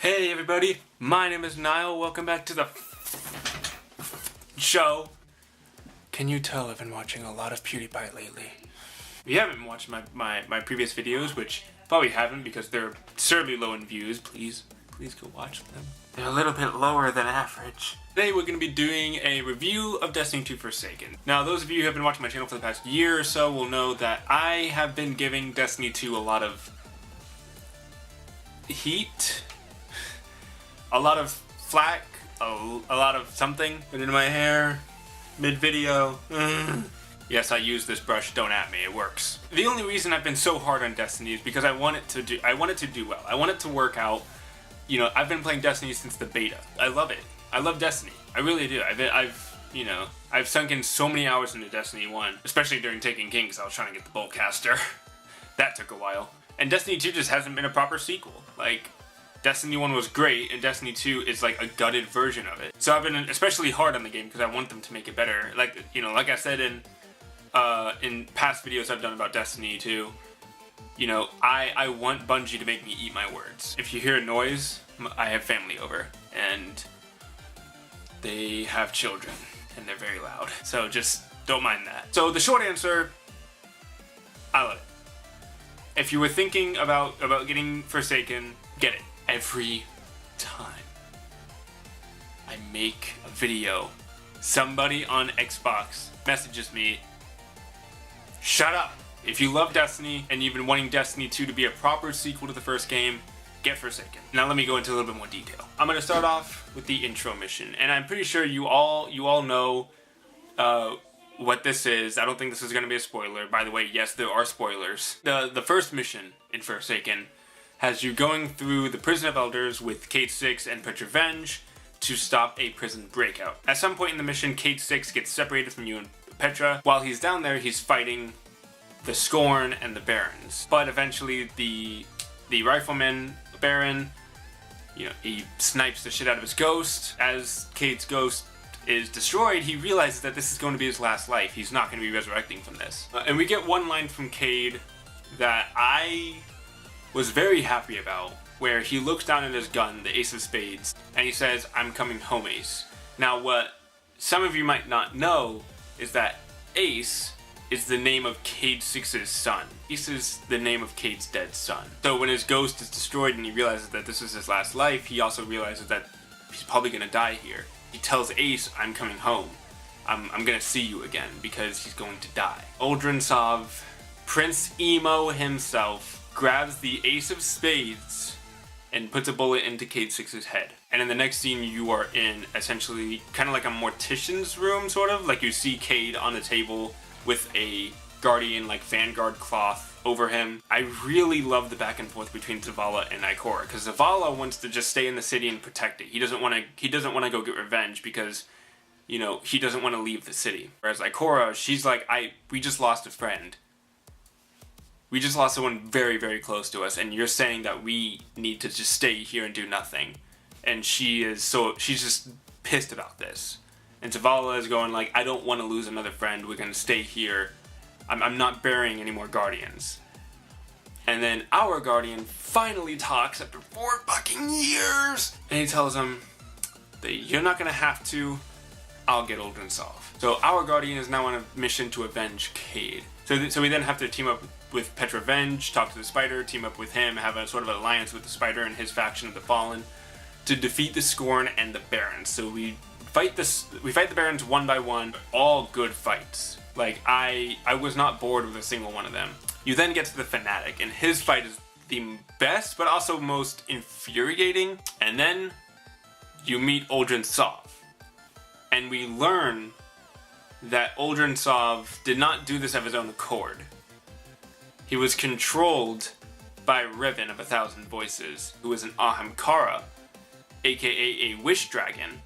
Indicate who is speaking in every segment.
Speaker 1: Hey everybody, my name is Niall. Welcome back to the show. Can you tell I've been watching a lot of PewDiePie lately? If you haven't watched my previous videos, which probably haven't because they're absurdly low in views, please go watch them. They're a little bit lower than average. Today we're going to be doing a review of Destiny 2 Forsaken. Now those of you who have been watching my channel for the past year or so will know that I have been giving Destiny 2 a lot of heat, a lot of flack, a lot of something put into my hair mid-video. Yes, I use this brush, don't at me, it works. The only reason I've been so hard on Destiny is because I want it to do well. I want it to work out. You know, I've been playing Destiny since the beta. I love it. I love Destiny. I really do. I've sunk in so many hours into Destiny 1, especially during Taken King because I was trying to get the Boltcaster. That took a while. And Destiny 2 just hasn't been a proper sequel. Like, Destiny 1 was great, and Destiny 2 is like a gutted version of it. So I've been especially hard on the game because I want them to make it better. Like, you know, like I said in past videos I've done about Destiny 2, you know, I want Bungie to make me eat my words. If you hear a noise, I have family over, and they have children, and they're very loud. So just don't mind that. So the short answer, I love it. If you were thinking about getting Forsaken, get it. Every time I make a video, somebody on Xbox messages me, shut up. If you love Destiny and you've been wanting Destiny 2 to be a proper sequel to the first game, get Forsaken. Now let me go into a little bit more detail. I'm going to start off with the intro mission, and I'm pretty sure you all know what this is. I don't think this is going to be a spoiler. By the way, yes, there are spoilers. The first mission in Forsaken has you going through the Prison of Elders with Cade 6 and Petra Venge to stop a prison breakout. At some point in the mission, Cade 6 gets separated from you and Petra. While he's down there, he's fighting the Scorn and the Barons. But eventually the Rifleman Baron, you know, he snipes the shit out of his ghost. As Cade's ghost is destroyed, he realizes that this is going to be his last life. He's not going to be resurrecting from this. And we get one line from Cade that I was very happy about, where he looks down at his gun, the Ace of Spades, and he says, "I'm coming home, Ace." Now what some of you might not know is that Ace is the name of Cade 6's son. Ace is the name of Cade's dead son. So when his ghost is destroyed and he realizes that this is his last life, he also realizes that he's probably gonna die here. He tells Ace, "I'm coming home. I'm gonna see you again," because he's going to die. Uldren Sov, Prince Emo himself, grabs the Ace of Spades and puts a bullet into Cade 6's head. And in the next scene, you are in essentially kind of like a mortician's room, sort of. Like you see Cade on the table with a guardian, like Vanguard cloth over him. I really love the back and forth between Zavala and Ikora, because Zavala wants to just stay in the city and protect it. He doesn't want to go get revenge because, you know, he doesn't want to leave the city. Whereas Ikora, she's like, we just lost a friend. We just lost someone very, very close to us, and you're saying that we need to just stay here and do nothing. And she's just pissed about this. And Zavala is going like, "I don't want to lose another friend, we're gonna stay here. I'm not burying any more Guardians." And then our Guardian finally talks after 4 fucking years! And he tells him that you're not gonna have to, I'll get Uldren Sov. So our Guardian is now on a mission to avenge Cade. So we then have to team up with Petra Venge, talk to the Spider, team up with him, have a sort of an alliance with the Spider and his faction of the Fallen to defeat the Scorn and the Barons. So we fight the Barons one by one, all good fights. Like, I was not bored with a single one of them. You then get to the Fanatic, and his fight is the best, but also most infuriating. And then you meet Uldren Sov, and we learn that Uldren Sov did not do this of his own accord. He was controlled by Riven of 1,000 Voices, who is an Ahamkara, aka a wish dragon,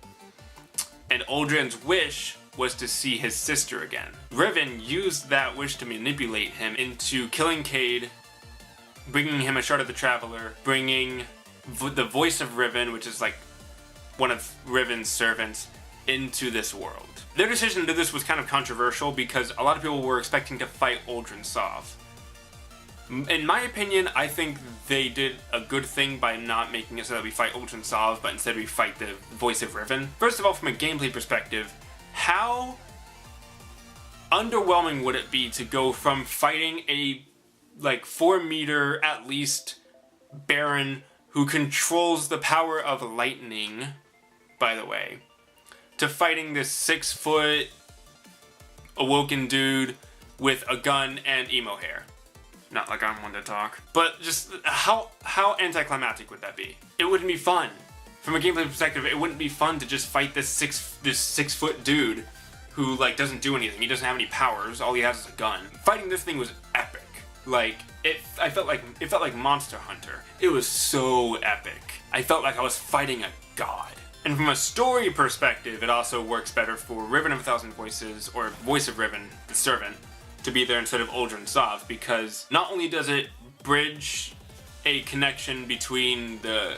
Speaker 1: and Uldren's wish was to see his sister again. Riven used that wish to manipulate him into killing Cade, bringing him a shard of the Traveler, bringing the voice of Riven, which is like one of Riven's servants, into this world. Their decision to do this was kind of controversial because a lot of people were expecting to fight Uldren Sov. In my opinion, I think they did a good thing by not making it so that we fight Ultra and Sov, but instead we fight the voice of Riven. First of all, from a gameplay perspective, how underwhelming would it be to go from fighting a, like, 4 meter at least Baron who controls the power of lightning, by the way, to fighting this 6 foot awoken dude with a gun and emo hair. Not like I'm one to talk. But just how anticlimactic would that be? It wouldn't be fun. From a gameplay perspective, it wouldn't be fun to just fight this 6 foot dude who, like, doesn't do anything. He doesn't have any powers. All he has is a gun. Fighting this thing was epic. Like, it felt like Monster Hunter. It was so epic. I felt like I was fighting a god. And from a story perspective, it also works better for Riven of a Thousand Voices, or Voice of Riven, the Servant, to be there instead of Uldren Sov, because not only does it bridge a connection between the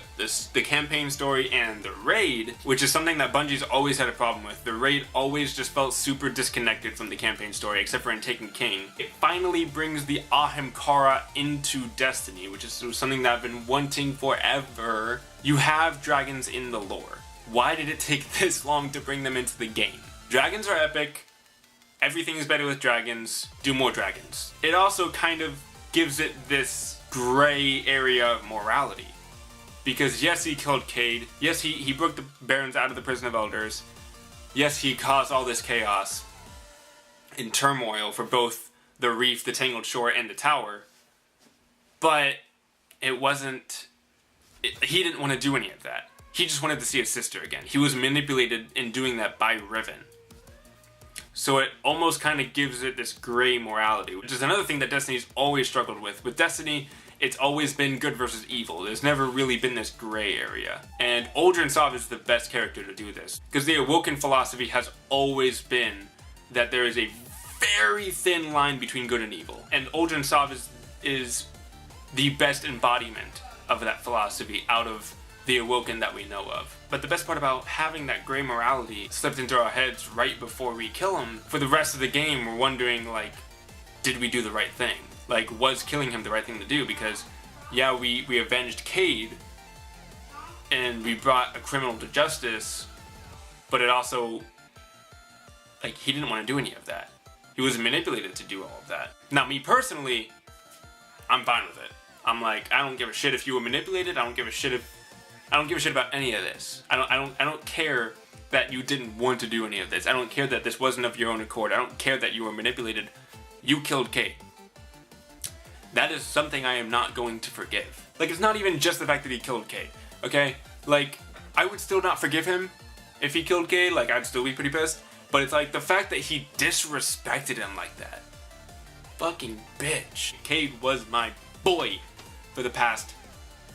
Speaker 1: campaign story and the raid, which is something that Bungie's always had a problem with. The raid always just felt super disconnected from the campaign story, except for in Taken King. It finally brings the Ahimkara into Destiny, which is something that I've been wanting forever. You have dragons in the lore. Why did it take this long to bring them into the game? Dragons are epic. Everything is better with dragons. Do more dragons. It also kind of gives it this gray area of morality. Because yes, he killed Cade. Yes, he broke the Barons out of the Prison of Elders. Yes, he caused all this chaos and turmoil for both the Reef, the Tangled Shore, and the Tower. But it wasn't... he didn't want to do any of that. He just wanted to see his sister again. He was manipulated in doing that by Riven. So it almost kind of gives it this gray morality, which is another thing that Destiny's always struggled with. With Destiny, it's always been good versus evil. There's never really been this gray area. And Uldren Sov is the best character to do this. Because the Awoken philosophy has always been that there is a very thin line between good and evil. And Uldren Sov is the best embodiment of that philosophy out of the Awoken that we know of. But the best part about having that gray morality slipped into our heads right before we kill him, for the rest of the game we're wondering, like, did we do the right thing? Like, was killing him the right thing to do? Because, yeah, we avenged Cade, and we brought a criminal to justice, but it also, like, he didn't want to do any of that. He was manipulated to do all of that. Now, me personally, I'm fine with it. I'm like, I don't give a shit if you were manipulated, I don't give a shit about any of this. I don't care that you didn't want to do any of this. I don't care that this wasn't of your own accord. I don't care that you were manipulated. You killed Cade. That is something I am not going to forgive. Like, it's not even just the fact that he killed Cade, okay? Like, I would still not forgive him if he killed Cade. Like, I'd still be pretty pissed. But it's like the fact that he disrespected him like that. Fucking bitch. Cade was my boy for the past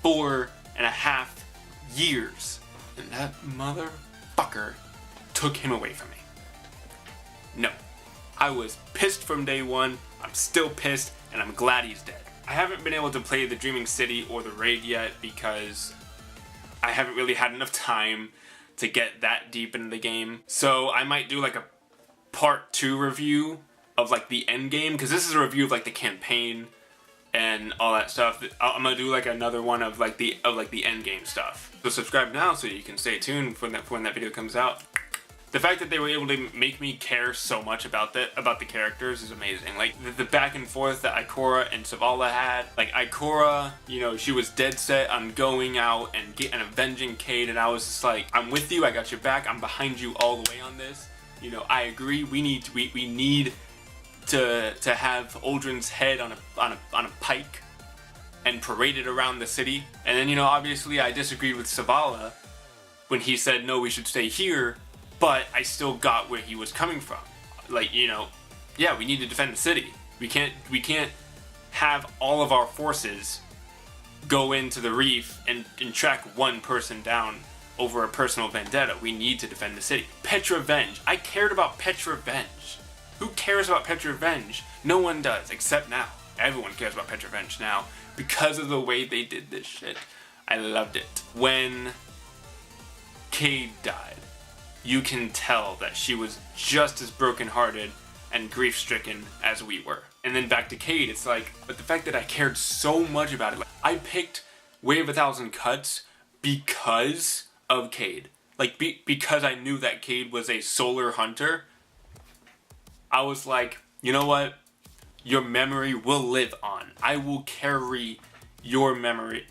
Speaker 1: 4.5 years, and that motherfucker took him away from me. No. I was pissed from day one, I'm still pissed, and I'm glad he's dead. I haven't been able to play the Dreaming City or the raid yet because I haven't really had enough time to get that deep into the game. So I might do like a part 2 review of like the end game, because this is a review of like the campaign and all that stuff. I'm gonna do like another one of like the end game stuff. So subscribe now so you can stay tuned for when that video comes out. The fact that they were able to make me care so much about the characters is amazing. Like the back and forth that Ikora and Zavala had. Like Ikora, you know, she was dead set on going out and avenging Cade, and I was just like, I'm with you, I got your back, I'm behind you all the way on this. You know, I agree. We need to have Uldren's head on a pike and parade it around the city. And then, you know, obviously I disagreed with Zavala when he said no, we should stay here, but I still got where he was coming from. Like, you know, yeah, we need to defend the city. We can't have all of our forces go into the Reef and track one person down over a personal vendetta. We need to defend the city. Petra Venge. I cared about Petra Venge. Who cares about Petra Venge? No one does, except now. Everyone cares about Petra Venge now because of the way they did this shit. I loved it. When Cade died, you can tell that she was just as brokenhearted and grief-stricken as we were. And then back to Cade, it's like, but the fact that I cared so much about it, like, I picked Way of a Thousand Cuts because of Cade. Like, because I knew that Cade was a solar hunter, I was like, you know what? Your memory will live on. I will carry your memory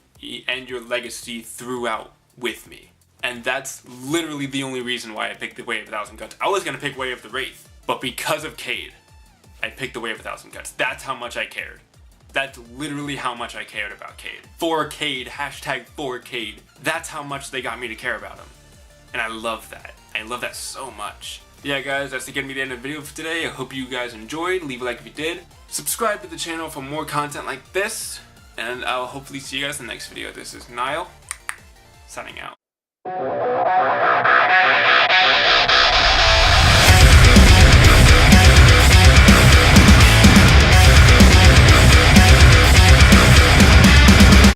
Speaker 1: and your legacy throughout with me. And that's literally the only reason why I picked the Way of a Thousand Cuts. I was gonna pick Way of the Wraith, but because of Cade, I picked the Way of a Thousand Cuts. That's how much I cared. That's literally how much I cared about Cade. For Cade, hashtag for Cade. That's how much they got me to care about him. And I love that. I love that so much. Yeah guys, that's gonna be the end of the video for today. I hope you guys enjoyed. Leave a like if you did. Subscribe to the channel for more content like this. And I'll hopefully see you guys in the next video. This is Niall, signing out.